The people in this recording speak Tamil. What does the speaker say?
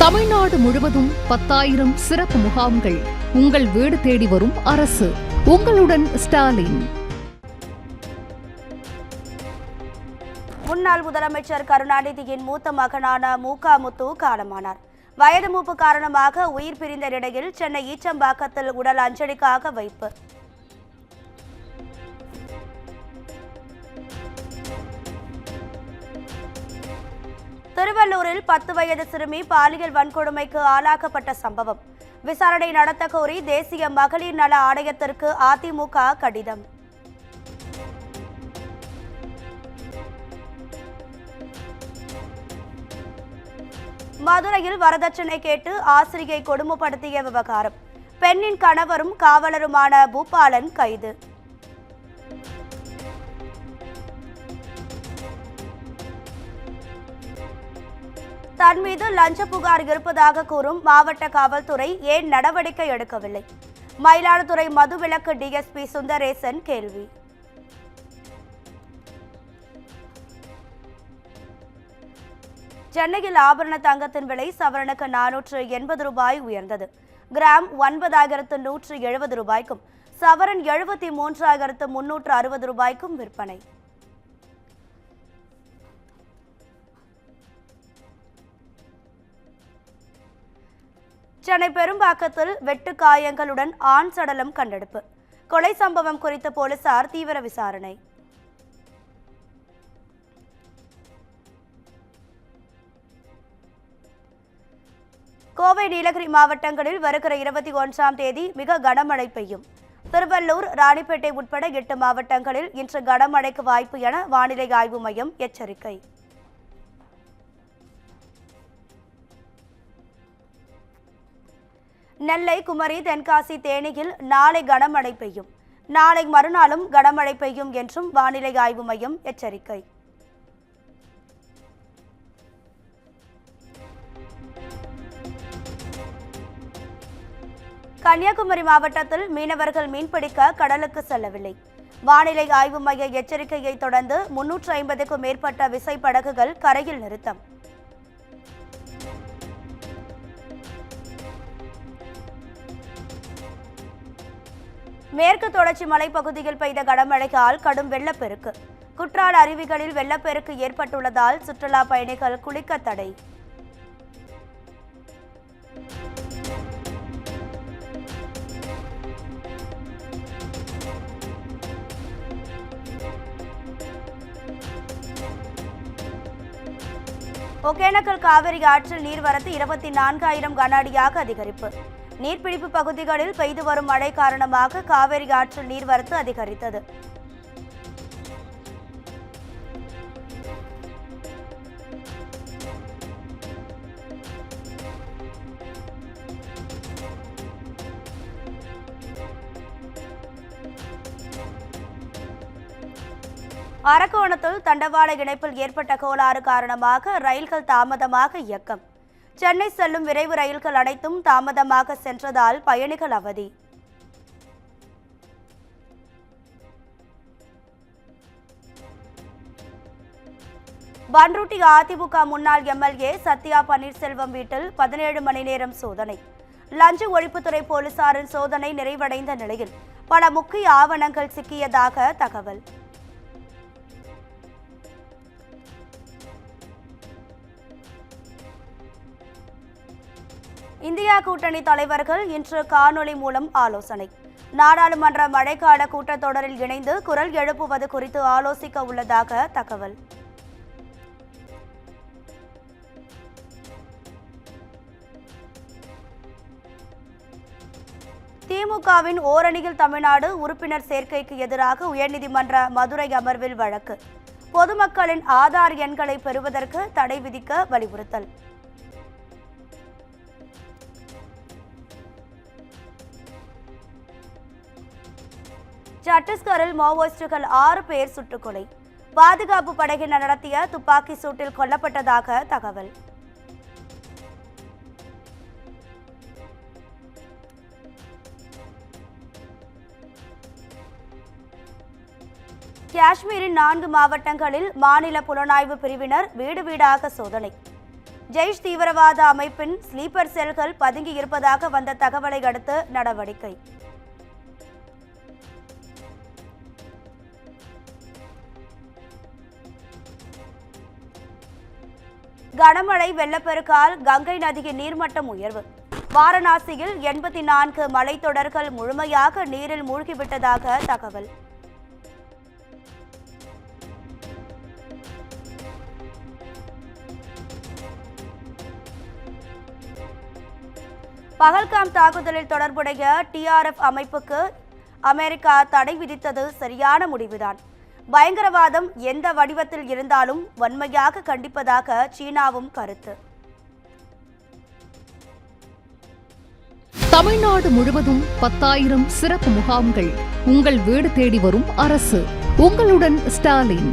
தமிழ்நாடு முழுவதும் 10,000 சிறப்பு முகாம்கள். உங்கள் வீடு தேடி வரும் அரசு. உங்களுடன் ஸ்டாலின். முன்னாள் முதலமைச்சர் கருணாநிதியின் மூத்த மகனான மு.க. முத்து காலமானார். வயது மூப்பு காரணமாக உயிர் பிரிந்த நிலையில் சென்னை ஈச்சம்பாக்கத்தில் உடல் அஞ்சலிக்காக வைப்பு. திருவள்ளூரில் 10 வயது சிறுமி பாலியல் வன்கொடுமைக்கு ஆளாக்கப்பட்ட சம்பவம். விசாரணை நடத்த கோரி தேசிய மகளிர் நல ஆணையத்திற்கு அதிமுக கடிதம். மதுரையில் வரதட்சணை கேட்டு ஆசிரியை கொடுமைப்படுத்திய விவகாரம். பெண்ணின் கணவரும் காவலருமான பூபாலன் கைது. தன் மீது லஞ்ச புகார் இருப்பதாக கூறும் மாவட்ட காவல்துறை ஏன் நடவடிக்கை எடுக்கவில்லை? மயிலாடுதுறை மதுவிலக்கு டிஎஸ்பி சுந்தரேசன் கேள்வி. சென்னையில் ஆபரண தங்கத்தின் விலை சவரனுக்கு 480 ரூபாய் உயர்ந்தது. கிராம் 9,170 ரூபாய்க்கும் சவரன் 73,360 ரூபாய்க்கும் விற்பனை. சென்னை பெரும்பாக்கத்தில் வெட்டு காயங்களுடன் ஆண் சடலம் கண்டெடுப்பு. கொலை சம்பவம் குறித்து போலீசார் தீவிர விசாரணை. கோவை நீலகிரி மாவட்டங்களில் வருகிற 21ஆம் தேதி மிக கனமழை பெய்யும். திருவள்ளூர், ராணிப்பேட்டை உட்பட 8 மாவட்டங்களில் இன்று கனமழைக்கு வாய்ப்பு என வானிலை ஆய்வு மையம் எச்சரிக்கை. நெல்லை, குமரி, தென்காசி, தேனியில் நாளை கனமழை பெய்யும். நாளை மறுநாளும் கனமழை பெய்யும் என்றும் வானிலை ஆய்வு மையம் எச்சரிக்கை. கன்னியாகுமரி மாவட்டத்தில் மீனவர்கள் மீன்பிடிக்க கடலுக்கு செல்லவில்லை. வானிலை ஆய்வு மைய எச்சரிக்கையை தொடர்ந்து 350க்கும் மேற்பட்ட விசைப்படகுகள் கரையில் நிறுத்தம். மேற்கு தொடர்ச்சி மலைப்பகுதியில் பெய்த கனமழையால் கடும் வெள்ளப்பெருக்கு. குற்றால அருவிகளில் வெள்ளப்பெருக்கு ஏற்பட்டுள்ளதால் சுற்றுலா பயணிகள் குளிக்க தடை. ஒகேனக்கல் காவிரி ஆற்றில் நீர்வரத்து 24,000 கன அடியாக அதிகரிப்பு. நீர்பிடிப்பு பகுதிகளில் பெய்து வரும் மழை காரணமாக காவிரி ஆற்றில் நீர்வரத்து அதிகரித்தது. அரக்கோணத்தில் தண்டவாள இணைப்பில் ஏற்பட்ட கோளாறு காரணமாக ரயில்கள் தாமதமாக இயக்கம். சென்னை செல்லும் விரைவு ரயில்கள் அனைத்தும் தாமதமாக சென்றதால் பயணிகள் அவதி. பண்ருட்டி அதிமுக முன்னாள் எம்எல்ஏ சத்யா பன்னீர்செல்வம் வீட்டில் 17 மணி நேரம் சோதனை. லஞ்ச ஒழிப்புத்துறை போலீசாரின் சோதனை நிறைவடைந்த நிலையில் பல முக்கிய ஆவணங்கள் சிக்கியதாக தகவல். இந்தியா கூட்டணி தலைவர்கள் இன்று காணொலி மூலம் ஆலோசனை. நாடாளுமன்ற மழைக்கால கூட்டத்தொடரில் இணைந்து குரல் எழுப்புவது குறித்து ஆலோசிக்க உள்ளதாக தகவல். திமுகவின் ஓரணியில் தமிழ்நாடு உறுப்பினர் சேர்க்கைக்கு எதிராக உயர்நீதிமன்ற மதுரை அமர்வில் வழக்கு. பொதுமக்களின் ஆதார் எண்களை பெறுவதற்கு தடை விதிக்க வலியுறுத்தல். சத்தீஸ்கரில் மாவோயிஸ்டுகள் 6 பேர் சுட்டுக்கொலை. பாதுகாப்பு படையினர் நடத்திய துப்பாக்கி சூட்டில் கொல்லப்பட்டதாக தகவல். காஷ்மீரின் 4 மாவட்டங்களில் மாநில புலனாய்வு பிரிவினர் வீடு வீடாக சோதனை. ஜெய்ஷ் தீவிரவாத அமைப்பின் ஸ்லீப்பர் செல்கள் பதுங்கி இருப்பதாக வந்த தகவலை அடுத்து நடவடிக்கை. கனமழை வெள்ளப்பெருக்கால் கங்கை நதியின் நீர்மட்டம் உயர்வு. வாரணாசியில் 84 மலைத்தொடர்கள் முழுமையாக நீரில் மூழ்கிவிட்டதாக தகவல். பகல்காம் தாக்குதலில் தொடர்புடைய TRF அமைப்புக்கு அமெரிக்கா தடை விதித்தது சரியான முடிவுதான். பயங்கரவாதம் எந்த வடிவத்தில் இருந்தாலும் வன்மையாக கண்டிப்பதாக சீனாவும் கருத்து. தமிழ்நாடு முழுவதும் 10,000 சிறப்பு முகாம்கள். உங்கள் வீடு தேடி வரும் அரசு. உங்களுடன் ஸ்டாலின்.